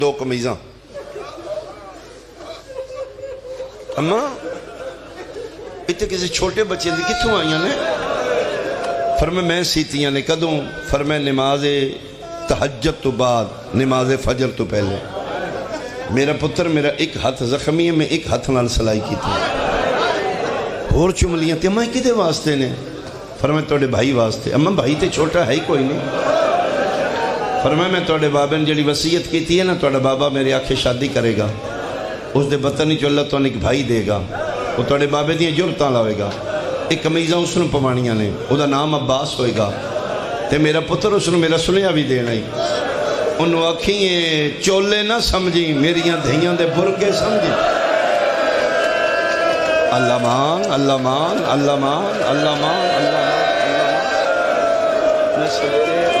دو قمیضاں اما اتنے کسی چھوٹے بچے دی کتوں آئیاں نے؟ فرمائے میں سیتیاں نے کدوں؟ فرمائے نماز تہجد تو بعد، نماز فجر تو پہلے۔ میرا پتر میرا ایک ہاتھ زخمی ہے، میں ایک ہاتھ نال سلائی کی تھی اور چملیاں تے اماں کدے واسطے نے؟ فرمائے توڑے بھائی واسطے۔ اماں بھائی تے چھوٹا ہے ہی کوئی نہیں۔ فرمائے میں توڑے بابے نے جڑی وصیت کی تھی ہے نا، توڑا بابا میرے آنکھیں شادی کرے گا، اس دے بطن نہیں جو اللہ تو ایک بھائی دے گا، وہ توڑے بابے دیاں جرتاں لاوے گا، ایک کمیزاں اس نے پوانیاں نے، او دا نام عباس ہوئے گا، تے میرا پتر اس نے میرا سنیا بھی دینا ہی۔ انہوں آکھیں چولے نہ سمجھی، میریاں دھیاں دے برکے سمجھی۔ اللہ مان، اللہ مان، اللہ مان، اللہ مان، اللہ مان، اللہ مان۔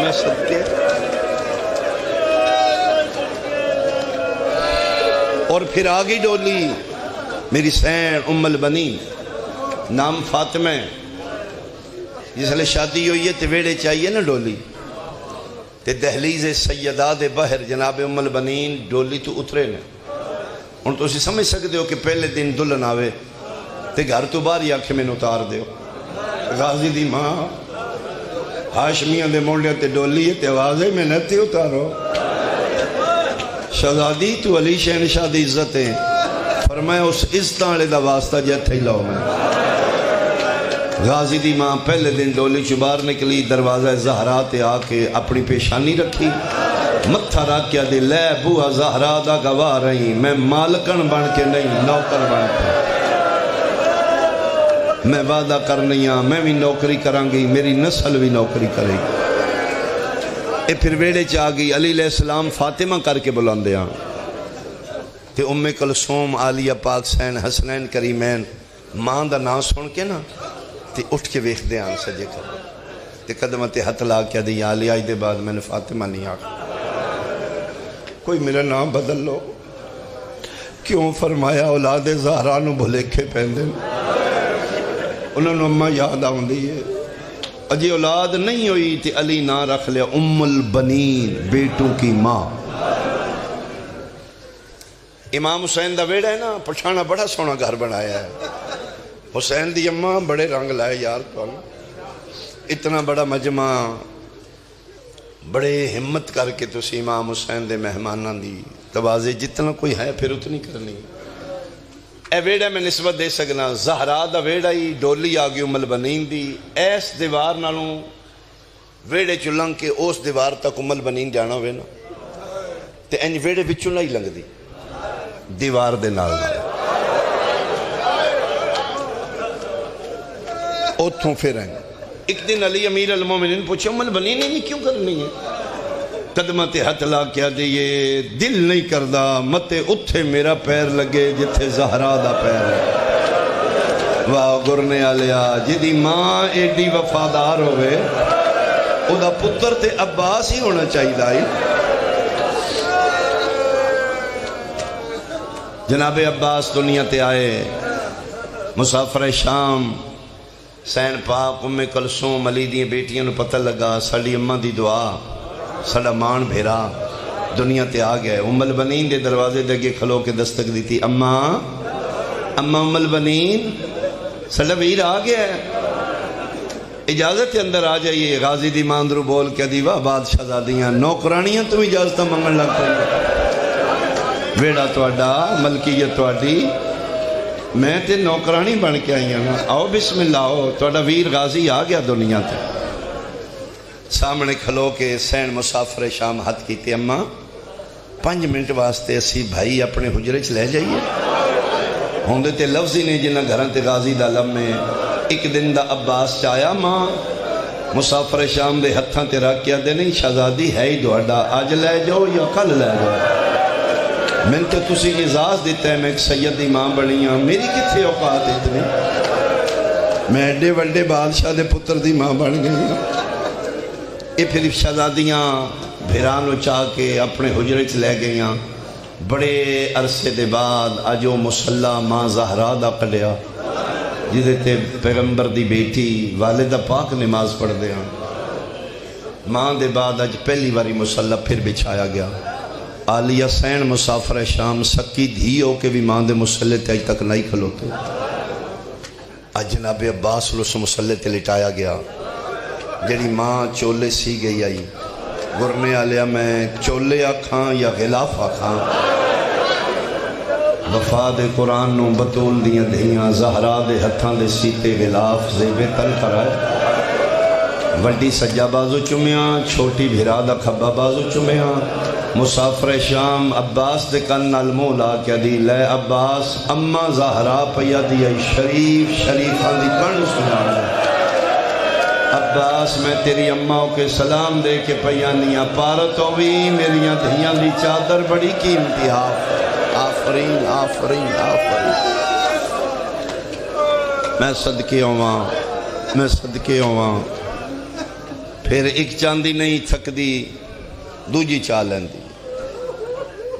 میں صدقے اور پھر آگئی ڈولی میری سین ام البنین، نام فاطمہ ہے، جس لئے شادی ہوئی ہے تے ویڑے چاہیے نا ڈولی، تے دہلیز سیداد بحر جناب ام البنین ڈولی تو اترے نے۔ ان تو اسی سمجھ سکتے ہو کہ پہلے دن دلہن آوے تے گھر تو باہر ہی آکھے میں اتار دے ہو۔ غازی دی ماں ہاشمیاں دے مونڈے تے ڈولی ہے تے آوازے میں نتی اتارو، شہزادی تو علی شہنشاہ دی عزت ہے، فرمایا اس عزتاں لے دا واسطہ جیتھے ہی لاؤ میں۔ غازی دی ماں پہلے دن ڈولی چبار نکلی، دروازہ زہرا تے آ کے اپنی پیشانی رکھی، متھا رکھ کیا دے لے بوہا زہرا دا گواہ رہی، میں مالکن بن کے نہیں نوکر بن کے، میں وعدہ کرنی ہاں میں بھی نوکری کرانگی، میری نسل بھی نوکری کرے گی۔ اے پھر ویڑے چاہ گئی، علی علیہ السلام فاطمہ کر کے بلاندے ہاں تے ام کلثوم عالیہ پاک سین حسنین کریمین ماں دا نام سن کے نا تے اٹھ کے ویخ دے آن سجے کر تے قدمہ تے ہتھ لا کیا دی یا علی آج دے بعد میں نے فاطمہ نہیں آگا، کوئی میرا نام بدل لو۔ کیوں؟ فرمایا اولاد زہرانو بھلیکھے پہندے، انہوں نے اماں یاد آن دی ہے، اجی اولاد نہیں ہوئی تے علی نہ رکھ لیا ام البنین، بیٹوں کی ماں۔ امام حسین دا ویڑا ہے نا، پچھانا بڑا سونا گھر بنایا ہے، حسین دی اماں بڑے رنگ لائے یار تو اتنا بڑا مجمع، بڑے ہمت کر کے تسی امام حسین دے مہمانہ دی توازے جتنا کوئی ہے پھر اتنی کرنی۔ اے ویڑا میں نسبت دے سکنا، زہرا دا ویڑا ہی ڈولی آگی ام البنین دی، ایس دیوار نالوں ویڑے چلنگ کے اس دیوار تک ام البنین جانا ہوئے نا تے انج ویڑے بچوں نہیں لنگ دی دیوار دے نال نال اوتھوں پھر ہیں۔ ایک دن علی امیر المومنین پوچھے ام البنین نہیں کیوں کرنی ہے؟ قدمہ تے ہتھ لا کیا دیئے دل نہیں کردہ متے اتھے میرا پیر لگے جتھے زہرا دا پیر ہے۔ واہ گرنے آلیا جدی ماں ایڈی وفادار ہوئے او دا پتر تے عباس ہی ہونا چاہیے دائی۔ جناب عباس دنیا تے آئے، مسافر شام، سین پاک ام کلثوم علی دی بیٹیاں نو پتہ لگا ساڑی اماں دی دعا ساڑا مان بھیرا دنیا تے آ گئے۔ ام البنین دے دروازے دے گے کھلو کے دستک دی تھی، اماں ام البنین ساڑا ویر آ گیا ہے، اجازت اندر آ جائیے۔ غازی دی ماں اندرو بول کے دیوا بادشاہ زادیاں نوکرانیاں تم اجازتہ منگن لگ پڑی، ویڑا توڑا ملکیت توڑی، میں تے نوکرانی بن کے آئی ہوں، آؤ بسم اللہ آؤ، توڑا ویر غازی آ گیا دنیا تے۔ سامنے کھلو کے سین مسافر شام ہاتھ کی تے اماں 5 منٹ واسطے اسی بھائی اپنے حجرے چ لے جائیے، ہوندے تے لفظی نے جنہ گھران تے غازی دا لمحے۔ ایک دن دا عباس چایا ماں مسافر شام دے ہتھاں تے رکھ کیا دے نہیں شہزادی ہے ہی دوڑا، آج لے جاؤ یا کل لے جاؤ، میں نے تو تسی اعزاز دیتا ہے میں ایک سیدی ماں بنی ہوں، میری کتھے اوقات اتنی، میں ایڈے وڈے بادشاہ دے پتر دی ماں بن گئی ہوں۔ یہ پھر شہزادیاں بھیرانو چاہ کے اپنے حجرے چ لے گئی ہیں۔ بڑے عرصے دے بعد اجو مسلح ماں زہرا دا کڈیا جدے تے پیغمبر دی بیٹی والدہ پاک نماز پڑھ دے ہیں، ماں دے بعد اج پہلی واری مسلح پھر بچھایا گیا، عالیہ سین مسافر شام سکی دھی ہو کے بھی ماں دے مسلے تے اج تک نہیں کھلوتے. اج جناب عباس لو اس مسلے تے لٹایا گیا. جڑی ماں چولے سی گئی آئی گرنے آلیا میں چولے آکھاں یا غلاف آکھاں. وفا دے قرآن نو بطول دیاں دھیاں زہرا دے ہتھاں دے سیتے غلاف زیبے تل پر آئے. وڈی سجا بازو چمیاں چھوٹی بھرا دا کھبا بازو چمیاں. مسافر شام عباس دے کن نال مولا کیا دی لے عباس اماں زہرا پیا دی شریف شریفاں دی کن سنا. عباس میں تیری اماں کے سلام دے کے پیانیاں پارتوں بھی میریاں دھیاں دی چادر بڑی قیمتی. آفرین آفرین آفرین. میں صدقے ہواں میں صدقے ہواں. پھر ایک چاندی نہیں تھک دی دوجی چاہ لیندی.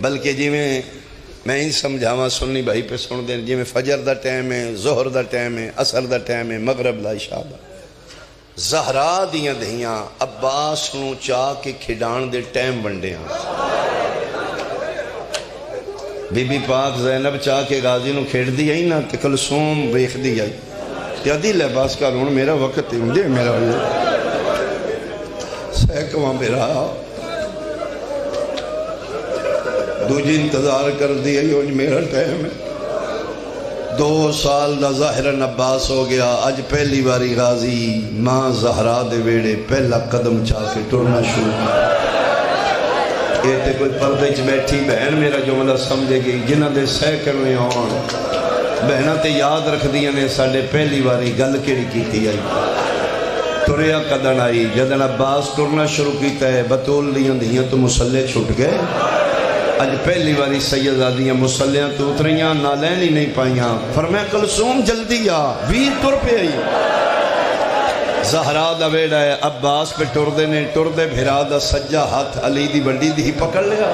بلکہ جی میں ہی سمجھاواں سنی بھائی پہ سن دیں جی میں فجر دا ٹائم ہے ظہر دا ٹائم ہے عصر دا ٹائم ہے مغرب دا عشاء دا. زہرا دیاں دھیاں عباس نو چاہ کے کھڈان دے ٹائم بنڈے ہیں. بی بی پاک زینب چاہ کے غازی نو کھیڑ دی آئی نا کہ کلثوم بیخ دی آئی کیا دی لباس کا رون میرا وقت ہے دے میرا سیکواں میرا دوجی انتظار کر دی آئی ہوج میرا ٹائم ہے. 2 سال دا ظاہرن عباس ہو گیا. آج پہلی باری غازی ماں زہرا دے ویڑے پہلا قدم چاہ کے ٹرنا شروع کیا. یہ تے کوئی پردے چ بیٹھی بہن میرا جملہ سمجھے گی جنہ دے سیکڑویں آن بہنہ تے یاد رکھ دیا نے ساڑھے پہلی باری گل کیڑی کیتی آئی. ٹریا قدن آئی جدن عباس ٹرنا شروع کیتا ہے بطول دیاں دیاں تو مسلح چھٹ گئے. اج پہلی باری سیدادیاں مسلیاں تو اتریاں نالین ہی نہیں پائیاں. فرمایا کلثوم جلدی آ ویر ٹر پہ آئی. زہرا دا ویڑا ہے عباس پہ ٹر دے نے ٹر دے بھرا دا سجا ہاتھ علی دی بڑی دی پکڑ لیا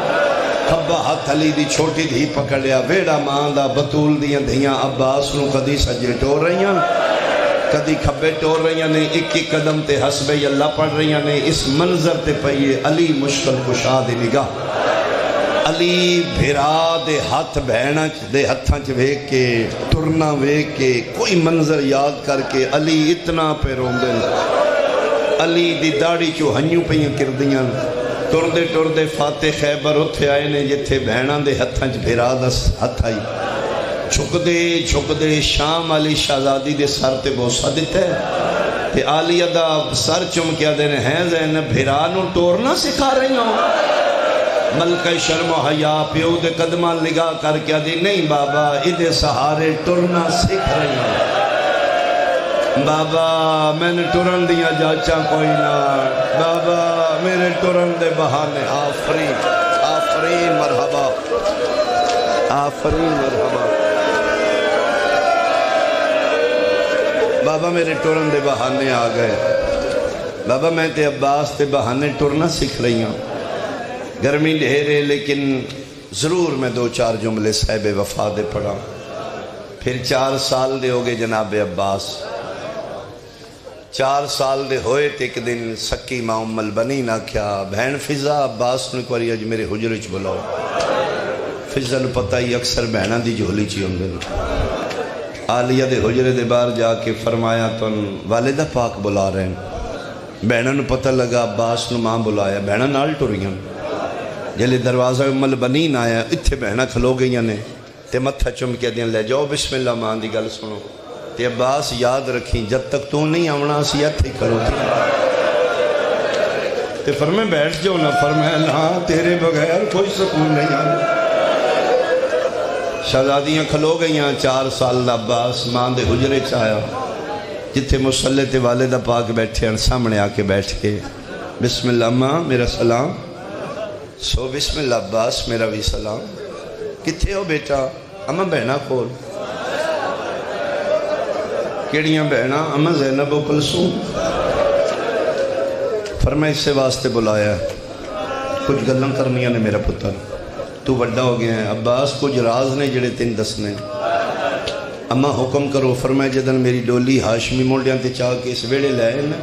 کھبا ہاتھ علی دی چھوٹی دی پکڑ لیا. ویڑا ماں دا بطول دیاں دھیاں عباس نو کدی سجے ٹور رہیاں کدی کھبے ٹور رہیاں نے. ایک قدم تے حسب اللہ پڑھ رہیاں نے. اس منظر تے پئیے علی مشکل کشا دی نگاہ. علی بھرا دے ہاتھ بہنہ دے ہتھاں چ ویکھ کے ٹرنا ویکھ کے کوئی منظر یاد کر کے علی اتنا پہ روندے. علی دی داڑھی چو ہنیوں پہیاں کردیاں. ٹردے ٹردے فاتح خیبر اتھے آئے نے جتھے بہنہ دے ہتھاں چ بھرا دا ہتھ آئی. چھک دے شام علی شہزادی دے سر تے بوسہ دیتا ہے تے عالیہ دا سر چم کیا دینے ہیں زینب بھرا نو ٹورنا سکھا رہی ہوں. ملکہ شرم و حیا پیو دے قدمہ لگا کر کیا دی نہیں بابا ادھے سہارے ٹرنا سکھ رہی ہوں. بابا میں نے ٹرن دیا جاچا کوئی نہ بابا میرے ٹرن دے بہانے. آفرین آفرین مرحبا آفرین مرحبا. بابا میرے ٹرن دے بہانے آ گئے. بابا میں تے عباس تے بہانے ٹرنا سکھ رہی ہوں. گرمی ڈھیرے لیکن ضرور میں 2-4 جملے صاحب وفا دے پڑھا. پھر 4 سال دے ہو گئے جناب عباس. 4 سال دے ہوئے تے ایک دن سکی ماں ام البنی نہ کیا بہن فضا عباس نے کوئی اج میرے حجرے چ بلاؤ. فضا نو پتہ ہی اکثر بہناں دی جھولی چ ہوندے نے. عالیہ دے حجرے دے باہر جا کے فرمایا تن والدہ پاک بلا رہے ہیں. بہناں نو پتہ لگا عباس نو ماں بلایا. بہناں نال ٹریاں. جلے دروازہ ام البنین آیا اتھے بہنہ کھلو گئیاں نے تے متھا چم کے دیں لے جاؤ بسم اللہ ماں دی گل سنو. تے عباس یاد رکھیں جب تک تو نہیں آونا اسی اتھے کھلو تھی. تے فرمائے بیٹھ جاؤ نہ. فرمائے ہاں تیرے بغیر کوئی سکون نہیں آنا. شہزادیاں کھلو گئیاں. 4 سال دا عباس ماں دے حجرے چایا جتھے مسلح تے والدہ پاک بیٹھے ہیں سامنے آ کے بیٹھ کے بسم اللہ ماں میرا سلام. سو بسم اللہ عباس میرا بھی سلام. کتھے ہو بیٹا؟ اماں بہنہ کھول. کیڑیاں بہنہ؟ اماں زینب و کلثوم. فرمایا اس سے واسطے بلایا ہے کچھ گلاں کرنیاں نے میرا پتر. تو بڑا ہو گیا ہے. عباس کچھ راز نے جڑے تین دسنے. اماں حکم کرو. فرمایا جدن میری ڈولی ہاشمی مونڈیاں تے چاہ کے اس ویڑے لائے نا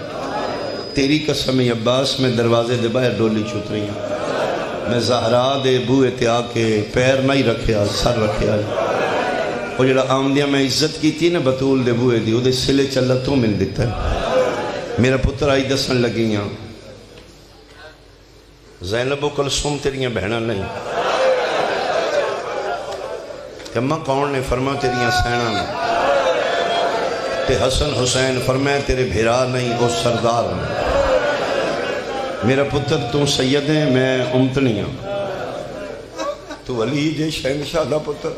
تیری قسم عباس میں دروازے دے باہر ڈولی چھوت رہی ہیں. میں زہرا دے بوئے تے آ کے پیر نہیں رکھیا سر رکھیا وہ جڑا آمدیاں میں عزت کی تھی نا بطول دے بوئے دی وہ دے سلے چلا تو مل دیتا ہے میرا پتر آئی دسن لگیاں زینب و کلثوم تیریاں بہناں نہیں اماں کون نے فرمایا تیریاں سینہ نے تے حسن حسین فرمایا تیرے بھیرا نہیں وہ سردار نے میرا پتر تو سید ہے میں امتنی ہوں تو علی جے شہنشاہ دا پتر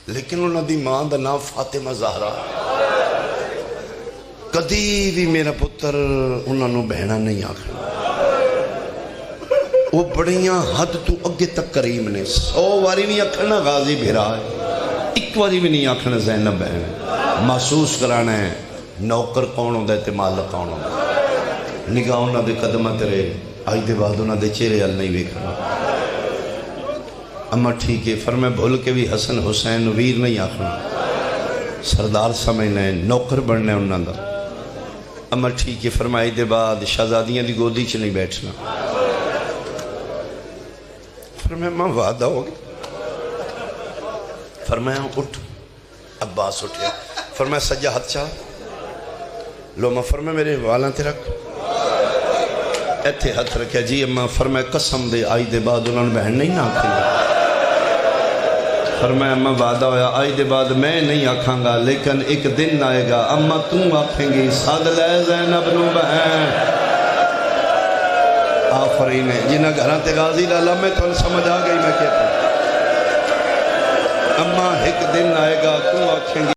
لیکن انہوں دی ماں دا نام فاطمہ زہرا کدی بھی میرا پتر انہوں نے بہنا نہیں آکھنا وہ بڑیاں حد تو اگے تک کریم نے 100 واری نہیں آکھنا غازی بھیرا ہے ایک واری بھی نہیں آکھنا زینب بہن محسوس کرانا ہے نوکر کون ہوندہ ہے تے مالک کون ہوندہ ہے نگاہ انہوں دے قدمہ تیرے آئی دے بعد انہوں دے چہرے حل نہیں ویکھنا اما ٹھیک ہے فرمائے بھول کے بھی حسن حسین ویر نہیں آکھنا سردار سمجھنا ہے نوکر بڑھنا ہے انہوں دا اما ٹھیک ہے فرمائے دے بعد شہزادیاں دی گودی چ نہیں بیٹھنا فرمائے ماں وعدہ ہو گیا فرمائے اٹھ عباس اٹھے فرمائے سجا ہاتھ چاہ لو ماں فرمائے میرے والاں تے رکھ ایتھے ہاتھ رکھیا جی اماں فرمائے قسم دے آئی دے بعد انہوں نے بہن نہیں نہ آکھیں فرمائے اماں وعدہ ہویا آئی دے بعد میں نہیں آکھاں گا لیکن ایک دن آئے گا اماں تم آکھیں گی ساد لے زینب نو بہن آفرین ہے جنہ گھران تے غازی لالا میں تو سمجھ آ گئی میں کہتا ہوں اماں ایک دن آئے گا تم آکھیں گی